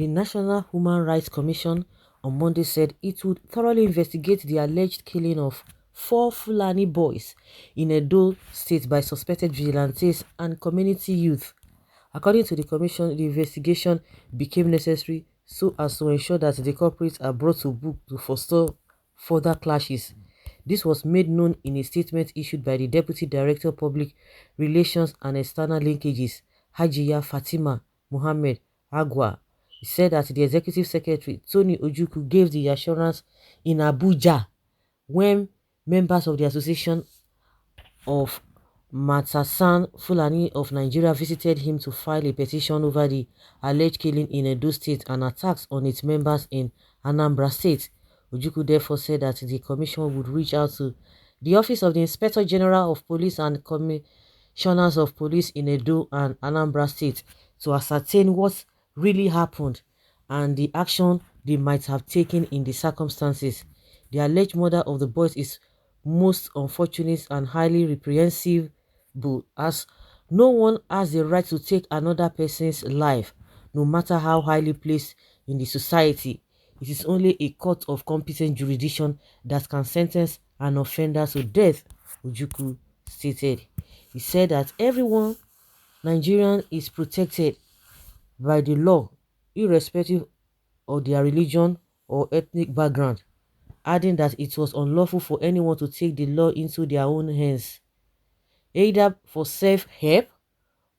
The National Human Rights Commission on Monday said it would thoroughly investigate the alleged killing of 4 Fulani boys in Edo State by suspected vigilantes and community youth. According to the commission, the investigation became necessary so as to ensure that the culprits are brought to book to forestall further clashes. This was made known in a statement issued by the Deputy Director of Public Relations and External Linkages, Hajiya Fatima Muhammad Agwa. He said that the Executive Secretary, Tony Ojukwu, gave the assurance in Abuja when members of the Association of Matasan Fulani of Nigeria visited him to file a petition over the alleged killing in Edo State and attacks on its members in Anambra State. Ojukwu therefore said that the commission would reach out to the Office of the Inspector General of Police and Commissioners of Police in Edo and Anambra State to ascertain what really happened and the action they might have taken in the circumstances. The alleged murder of the boys is most unfortunate and highly reprehensible, as no one has the right to take another person's life, no matter how highly placed in the society. It is only a court of competent jurisdiction that can sentence an offender to death, Ojukwu stated. He said that everyone Nigerian is protected by the law, irrespective of their religion or ethnic background, adding that it was unlawful for anyone to take the law into their own hands, either for self-help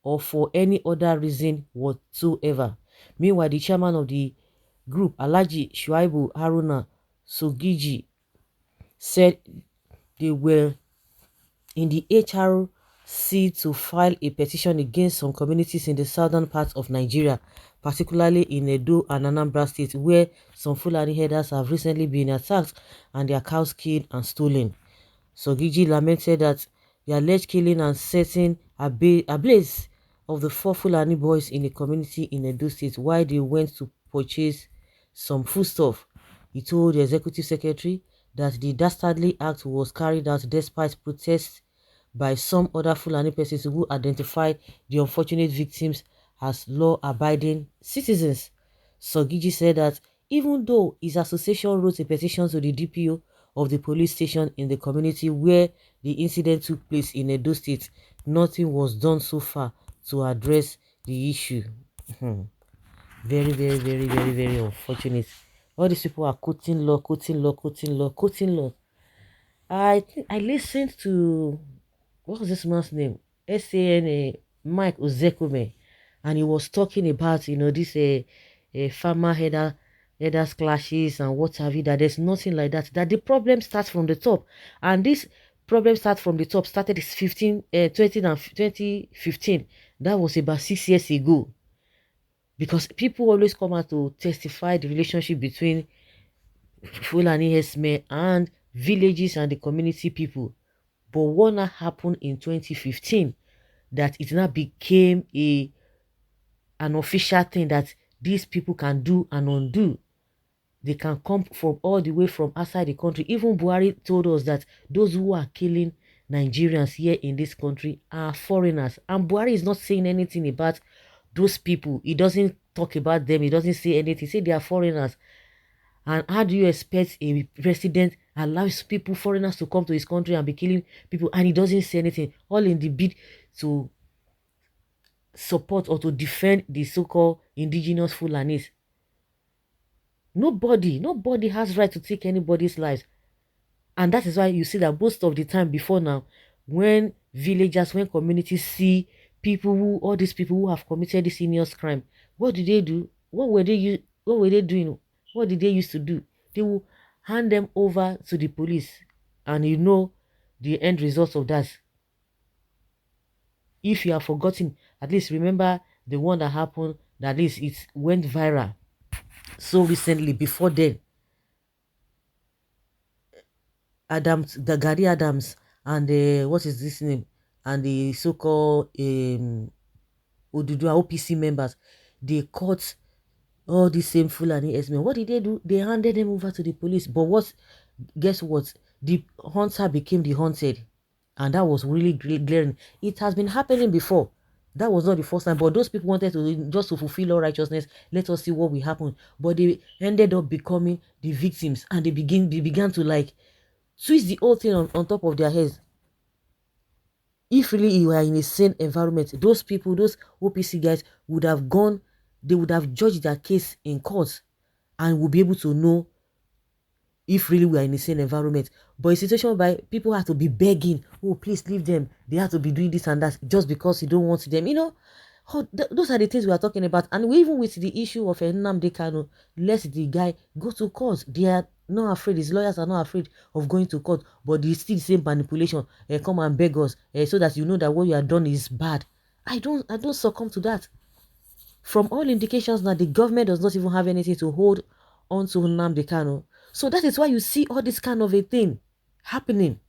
or for any other reason whatsoever. Meanwhile, the chairman of the group, Alhaji Shuaibu Haruna Sogiji, said they were in the HRC to file a petition against some communities in the southern part of Nigeria, particularly in Edo and Anambra State, where some Fulani herders have recently been attacked and their cows killed and stolen. Sogiji lamented that the alleged killing and setting ablaze of the 4 Fulani boys in a community in Edo State while they went to purchase some foodstuff. He told the executive secretary that the dastardly act was carried out despite protests by some other Fulani persons who identified the unfortunate victims as law-abiding citizens. Sogiji said that even though his association wrote a petition to the DPO of the police station in the community where the incident took place in Edo State, nothing was done so far to address the issue. Very, very, very, very, very unfortunate. All these people are quoting law, quoting law, quoting law, quoting law. I listened to, what was this man's name? SAN Mike Ozekome, and he was talking about, this farmer headers clashes and what have you, that there's nothing like that, that the problem starts from the top. And this problem started from the top, started 2015. That was about 6 years ago. Because people always come out to testify the relationship between Fulani herdsmen and villages and the community people. But what now happened in 2015 that it now became an official thing that these people can do and undo. They can come from all the way from outside the country. Even Buhari told us that those who are killing Nigerians here in this country are foreigners. And Buhari is not saying anything about those people. He doesn't talk about them. He doesn't say anything. He said they are foreigners. And how do you expect a president allows people, foreigners, to come to his country and be killing people, and he doesn't say anything, all in the bid to support or to defend the so-called indigenous Fulanis? Nobody has right to take anybody's lives. And that is why you see that most of the time before now, when villagers, when communities see all these people who have committed this heinous crime, what do they do? What were they doing? What did they used to do? They will hand them over to the police, and the end result of that. If you have forgotten, at least remember the one that happened, that at least it went viral so recently. Before then, Gary Adams and what is this name, and the so-called Odudua OPC members, they caught all the same Fulani herdsmen. What did they do? They handed them over to the police. But guess what? The hunter became the hunted. And that was really glaring. It has been happening before. That was not the first time, but those people wanted to just to fulfill all righteousness. Let us see what will happen. But they ended up becoming the victims, and they began to like twist the whole thing on top of their heads. If really you are in a sane environment, those people, those OPC guys would have gone, they would have judged their case in court and will be able to know if really we are in a sane environment. But a situation whereby people have to be begging, oh, please leave them. They have to be doing this and that just because you don't want them. You know, those are the things we are talking about. And even with the issue of Nnamdi Kanu, let the guy go to court. They are not afraid. His lawyers are not afraid of going to court. But it's still the same manipulation. Come and beg us so that you know that what you have done is bad. I don't succumb to that. From all indications now, the government does not even have anything to hold on to Nnamdi Kanu. So that is why you see all this kind of a thing happening.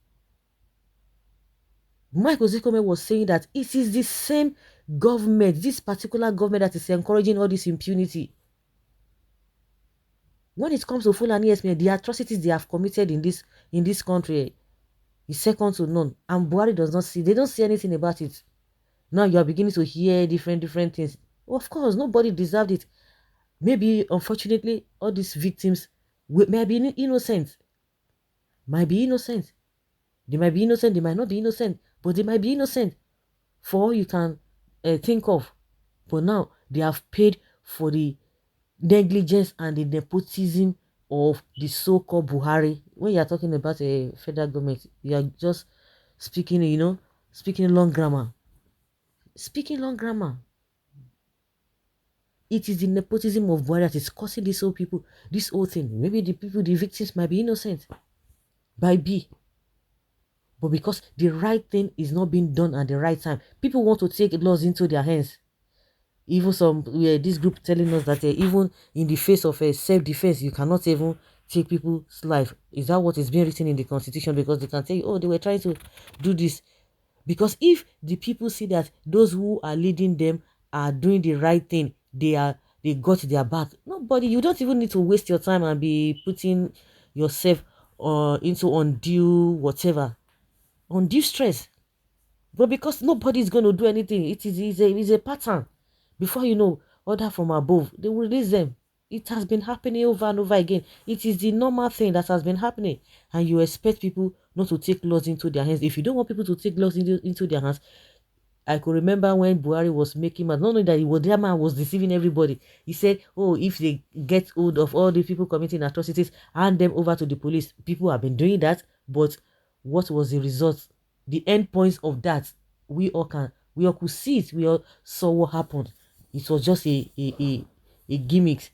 Mike Ozikome was saying that it is the same government, this particular government, that is encouraging all this impunity. When it comes to Fulani Esme, the atrocities they have committed in this country is second to none. And Buhari does not see, they don't see anything about it. Now you are beginning to hear different things. Of course, nobody deserved it. Maybe, unfortunately, all these victims may be innocent. Might be innocent. They might be innocent, they might not be innocent, but they might be innocent for all you can think of. But now, they have paid for the negligence and the nepotism of the so-called Buhari. When you are talking about a federal government, you are just speaking, speaking long grammar. Speaking long grammar. It is the nepotism of Buhari that is causing this whole thing. Maybe the victims might be innocent by B. But because the right thing is not being done at the right time, people want to take laws into their hands. Even this group telling us that even in the face of a self-defense, you cannot even take people's life. Is that what is being written in the constitution? Because they can tell you, oh, they were trying to do this. Because if the people see that those who are leading them are doing the right thing, they got their back. Nobody, you don't even need to waste your time and be putting yourself into undue stress. But because nobody is going to do anything, it is a pattern. Before you know, order from above, they will release them. It has been happening over and over again. It is the normal thing that has been happening. And you expect people not to take laws into their hands. If you don't want people to take laws into their hands, I could remember when Buhari was making not only that that man was deceiving everybody. He said, oh, if they get hold of all the people committing atrocities, hand them over to the police. People have been doing that, but what was the result? The end points of that, we all could see it. We all saw what happened. It was just a gimmick.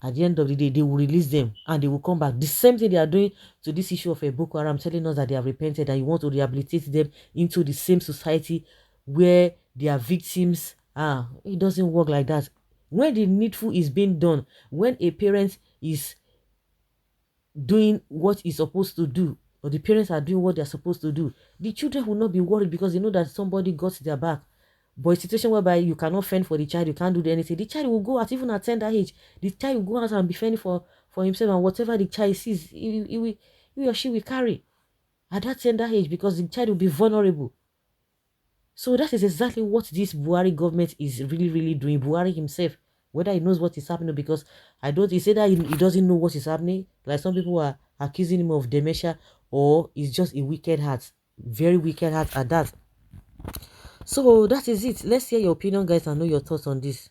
At the end of the day, they will release them and they will come back. The same thing they are doing to this issue of a Boko Haram, telling us that they have repented and you want to rehabilitate them into the same society where their victims are. It doesn't work like that. When the needful is being done, when a parent is doing what he's supposed to do, or the parents are doing what they're supposed to do, the children will not be worried because they know that somebody got their back. But a situation whereby you cannot fend for the child, you can't do anything, the child will go out, even at tender age, the child will go out and be fending for himself, and whatever the child sees, he or she will carry at that tender age, because the child will be vulnerable. So that is exactly what this Buhari government is really doing. Buhari himself, whether he knows what is happening, because he said that he doesn't know what is happening, like some people are accusing him of dementia, or it's just a wicked heart, very wicked heart at that. So that is it. Let's hear your opinion, guys, and know your thoughts on this.